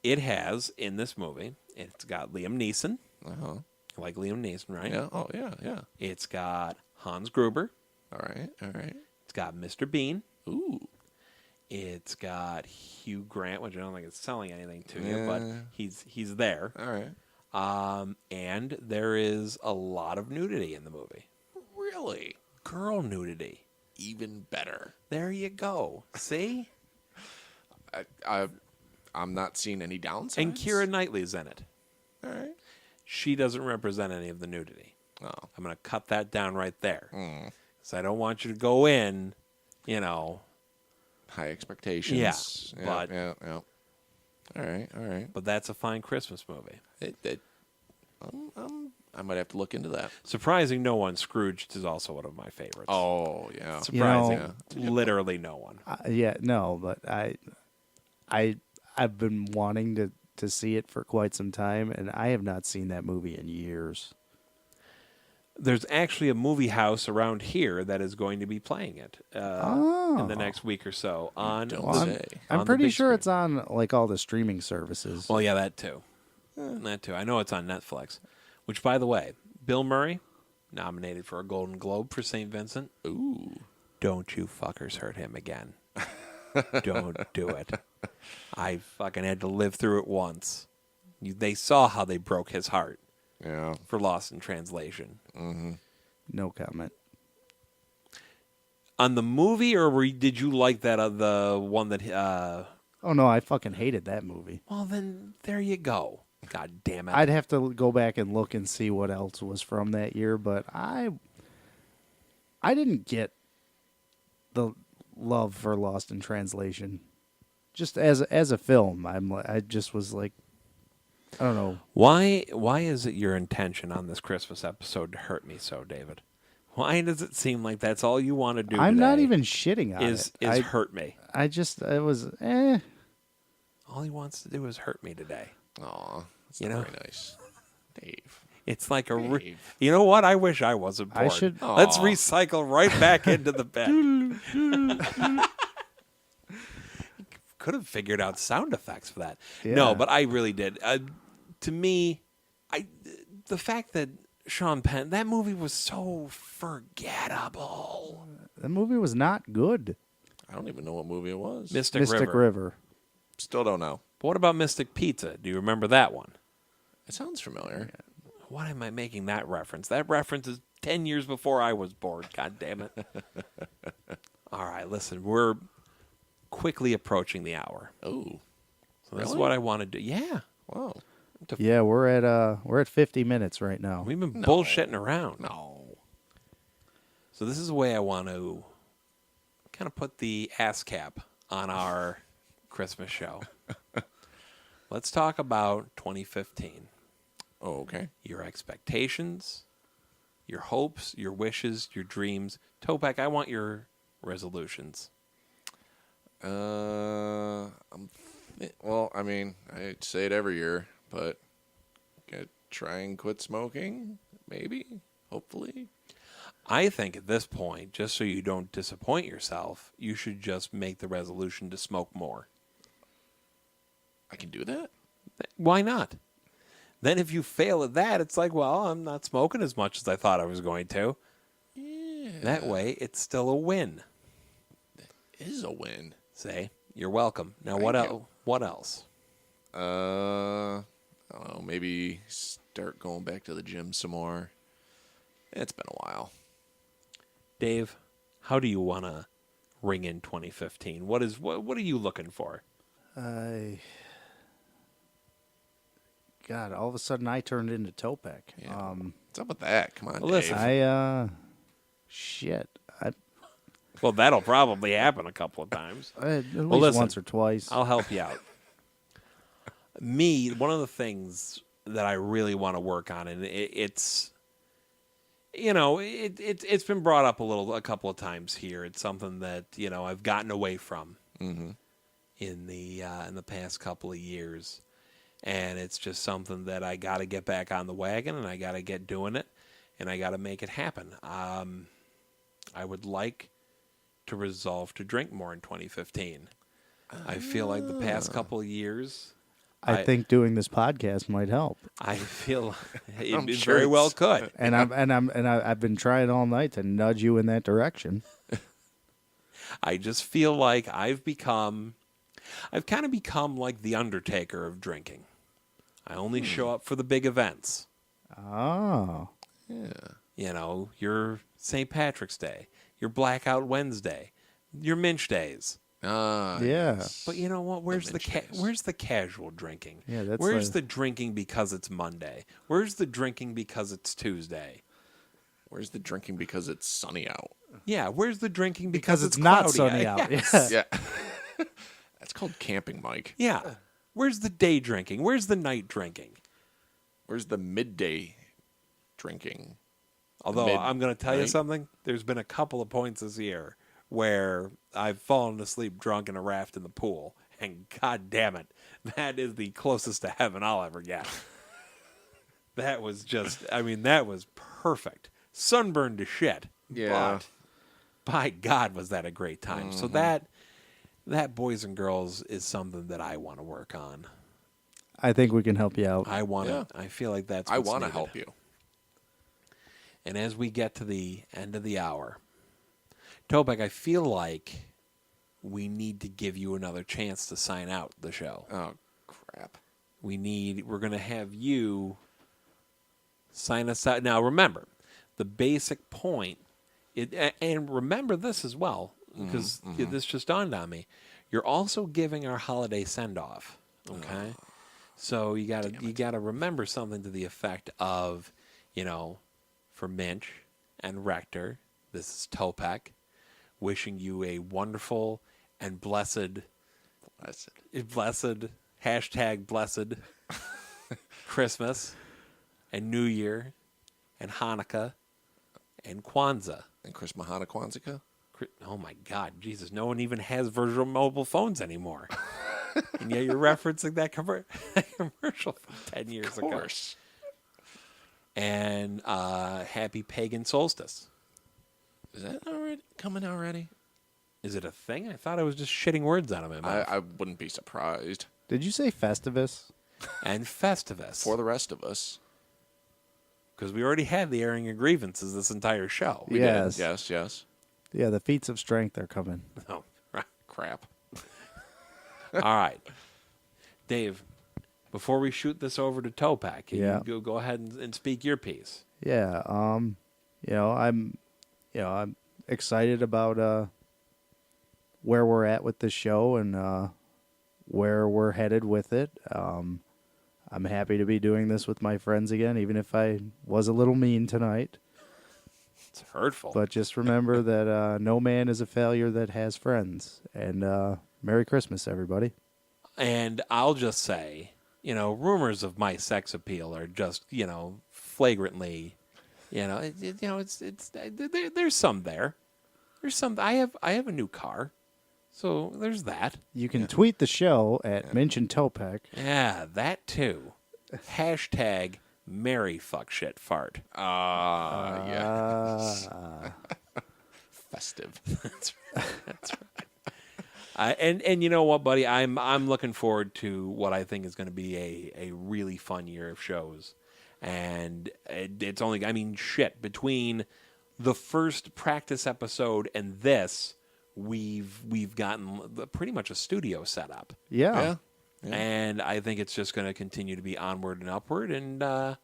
It has, in this movie, it's got Liam Neeson. right. Uh-huh. You like Liam Neeson, right? Yeah. Oh, yeah, yeah. It's got Hans Gruber. All right. All right. It's got Mr. Bean. Ooh. It's got Hugh Grant, which I don't think it's selling anything to you, but Yeah. he's there. All right. And there is a lot of nudity in the movie. Really? Girl nudity. Even better. There you go. See? I'm not seeing any downsides. And Keira Knightley's in it. All right. She doesn't represent any of the nudity. Oh. I'm going to cut that down right there. Because I don't want you to go in, High expectations. Yeah, but- yeah. All right. All right. but that's a fine Christmas movie. I might have to look into that. Surprising no one, Scrooged is also one of my favorites. Oh, yeah. Surprising, literally no one. Yeah, no, but I've been wanting to see it for quite some time, and I have not seen that movie in years. There's actually a movie house around here that is going to be playing it in the next week or so. On Don't the- say. on I'm the pretty big sure screen. it's on like all the streaming services. Well, yeah, that too. That too. I know it's on Netflix. Which, by the way, Bill Murray nominated for a Golden Globe for St. Vincent. Ooh. Don't you fuckers hurt him again. Don't do it. I fucking had to live through it once. They saw how they broke his heart Yeah. for Lost in Translation. No comment. On the movie, or did you like that the one that... Oh no, I fucking hated that movie. well, then, there you go. God damn it. I'd have to go back and look and see what else was from that year, but I didn't get the love for Lost in Translation. Just as a film, I just was like, I don't know. Why is it your intention on this Christmas episode to hurt me so, David? Why does it seem like that's all you want to do I'm not today even shitting on is it. hurt me? It was eh. All he wants to do is hurt me today. Aw. That's You not know? very nice. Dave. It's like a... Dave. You know what? I wish I wasn't born. I should- Let's Aw. recycle right back into the bed. Could have figured out sound effects for that. No, Yeah. but I really did. To me, the fact that Sean Penn, that movie was so forgettable. The movie was not good. I don't even know what movie it was. Mystic Mystic River. River. Still don't know. But what about Mystic Pizza? Do you remember that one? It sounds familiar. Why am I making that reference? That reference is 10 years before I was born. God damn it. All right, listen, we're quickly approaching the hour. Oh. So this is Really? what I want to do. Yeah. Wow. Yeah, we're at 50 minutes right now. We've been bullshitting around. No. So this is the way I want to kind of put the ass cap on our Christmas show. Let's talk about 2015. Oh, okay. Your expectations, your hopes, your wishes, your dreams. Topeck, I want your resolutions. Well, I mean, I say it every year, but gonna try and quit smoking, maybe, hopefully. I think at this point, just so you don't disappoint yourself, you should just make the resolution to smoke more. I can do that? Why not? Then if you fail at that, it's like, well, I'm not smoking as much as I thought I was going to. Yeah. That way, it's still a win. Is a win. Say, you're welcome. Now, Thank what you. else? What else? I don't know, maybe start going back to the gym some more. It's been a while. Dave, how do you want to ring in 2015? What are you looking for? God, all of a sudden I turned into Topeck. Yeah. What's up with that? Come on, Well, listen. Dave. Shit. Well, that'll probably happen a couple of times. At least listen, once or twice. I'll help you out. One of the things that I really want to work on, and it's been brought up a couple of times here. It's something that I've gotten away from in the past couple of years, and it's just something that I got to get back on the wagon, and I got to get doing it, and I got to make it happen. I would like to resolve to drink more in 2015. I feel like the past couple of years, I think doing this podcast might help. I feel I'm it sure very well it's- could. And I've been trying all night to nudge you in that direction. I just feel like I've kind of become like the Undertaker of drinking. I only show up for the big events. Oh. Yeah. Your St. Patrick's Day, your Blackout Wednesday, your Minch Days. Yeah. Yes. But you know what? Where's the Minch days. where's the casual drinking? Yeah, that's Where's the- the drinking because it's Monday? Where's the drinking because it's Tuesday? Where's the drinking because it's sunny out? Yeah, where's the drinking Because it's it's not cloudy? sunny out. Yes. Yeah. Yeah. That's called camping, Mike. Yeah. Where's the day drinking? Where's the night drinking? Where's the midday drinking? Although I'm going to tell you Midnight? something, there's been a couple of points this year where I've fallen asleep drunk in a raft in the pool, and god damn it, that is the closest to heaven I'll ever get. That was that was perfect. Sunburned to shit. Yeah. But by God, was that a great time. So that boys and girls is something that I want to work on. I think we can help you out. I want to. Yeah. I feel like that's I what's want to needed. help you. And as we get to the end of the hour, Topeck, I feel like we need to give you another chance to sign out the show. Oh, crap. We're going to have you sign us out. Now, remember, the basic point, and remember this as well, because this just dawned on me. You're also giving our holiday send-off, okay? So you gotta remember something to the effect of, for Minch and Rector, this is Topeck, wishing you a wonderful and blessed #blessed Christmas and New Year and Hanukkah and Kwanzaa. And Chris Mahana Kwanzaa? Oh my God, Jesus! No one even has virtual mobile phones anymore, and yet you're referencing that commercial from 10 years Of ago. course. And happy pagan solstice. Is that already coming already? Is it a thing? I thought I was just shitting words out of my mouth. I wouldn't be surprised. Did you say Festivus? And Festivus, For the rest of us. because we already had the airing of grievances this entire show. We Yes. did. Yes, yes. Yeah, the feats of strength are coming. Oh, right. Crap. All right, Dave. Before we shoot this over to Topeck, can Yeah. you go ahead and speak your piece? Yeah, I'm excited about where we're at with this show and where we're headed with it. I'm happy to be doing this with my friends again, even if I was a little mean tonight. It's hurtful. But just remember that no man is a failure that has friends. And Merry Christmas, everybody. And I'll just say, rumors of my sex appeal are just, flagrantly, there's some there. There's some. I have a new car, so there's that. You can tweet the show at Minch Topeck. Yeah, that too. # Merry fuck shit fart. Yeah. Festive. That's right. That's right. And you know what, buddy? I'm looking forward to what I think is going to be a really fun year of shows, and it's only between the first practice episode and this, we've gotten pretty much a studio set up, Yeah. and I think it's just going to continue to be onward and upward, and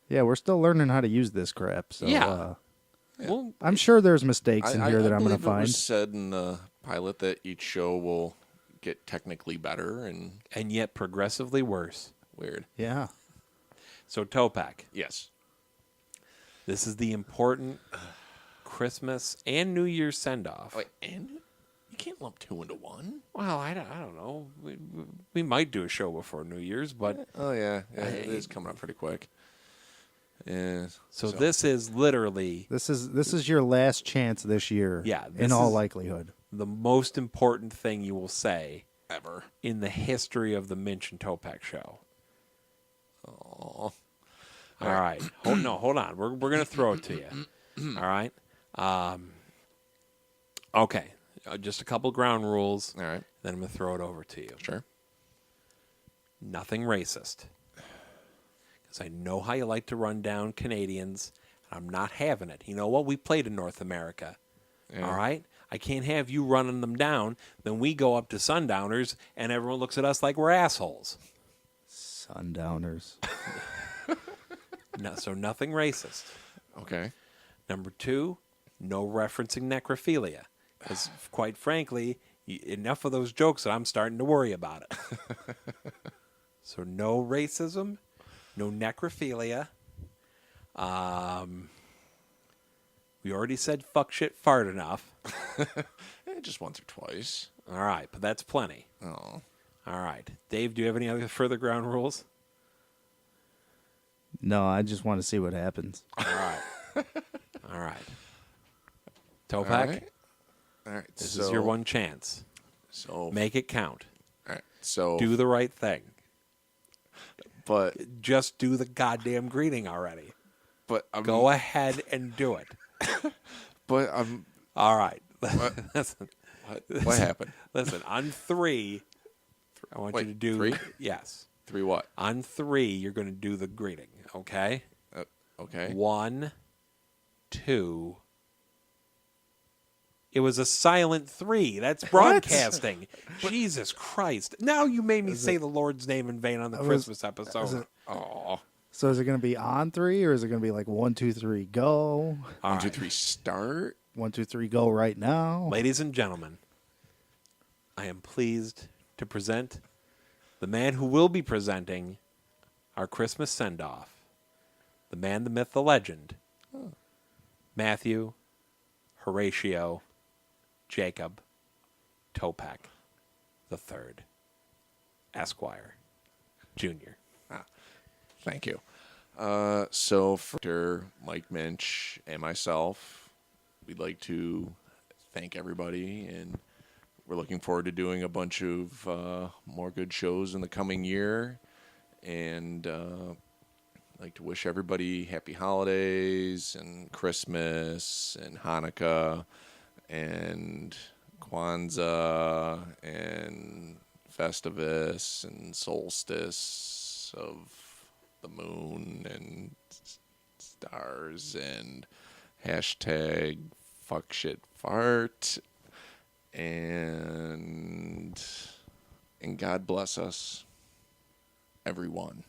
Yeah, we're still learning how to use this crap. So Yeah. well, I'm sure there's mistakes in here that I'm going believe to find. It was said in the pilot that each show will get technically better And yet progressively worse. weird. Yeah. So, Topeck, Yes. this is the important Christmas and New Year's send-off. Wait, and you can't lump two into one. Well, I don't know. We might do a show before New Year's, but Oh yeah, it is coming up pretty quick. Yeah. so this is literally This is your last chance this year. Yeah, in this all is- likelihood. the most important thing you will say Ever. in the history of the Minch and Topeck show. Oh. All right. Hold on. We're going to throw it to you. All right. Okay. Just a couple ground rules. All right. Then I'm going to throw it over to you. Sure. Nothing racist. Because I know how you like to run down Canadians. And I'm not having it. You know what? We played in North America. Yeah. All right? I can't have you running them down. Then we go up to Sundowners, and everyone looks at us like we're assholes. Sundowners. No, so nothing racist. Okay. Number 2, no referencing necrophilia. Because, quite frankly, enough of those jokes that I'm starting to worry about it. So no racism, no necrophilia. We already said fuck, shit, fart enough. Just once or twice. All right, but that's plenty. Oh. All right. Dave, do you have any other further ground rules? No, I just want to see what happens. All right. All right. All Topeck, right. All right. this is your one chance. So Make it count. all right. So Do the right thing. but Just do the goddamn greeting already. I'm Go ahead and do it. But I'm All right. Listen, what happened? listen, on 3, I want Wait, you to do 3? Yes. 3 what? On 3, you're going to do the greeting, okay? Okay. 1, 2. It was a silent 3. That's broadcasting. Jesus Christ. Now you made me say the Lord's name in vain on the Christmas episode. Oh. So is it going to be on 3, or is it going to be like 1, 2, 3, go? All 1, 2, right. 3, start. 1, 2, 3, go right now. Ladies and gentlemen, I am pleased to present the man who will be presenting our Christmas send-off. The man, the myth, the legend. Matthew, Horatio, Jacob, Topeck, the third, Esquire, Jr. Thank you. So for Mike Minch and myself, we'd like to thank everybody, and we're looking forward to doing a bunch of more good shows in the coming year. And I'd like to wish everybody happy holidays and Christmas and Hanukkah and Kwanzaa and Festivus and solstice of the moon and stars and hashtag fuck shit fart and God bless us, everyone.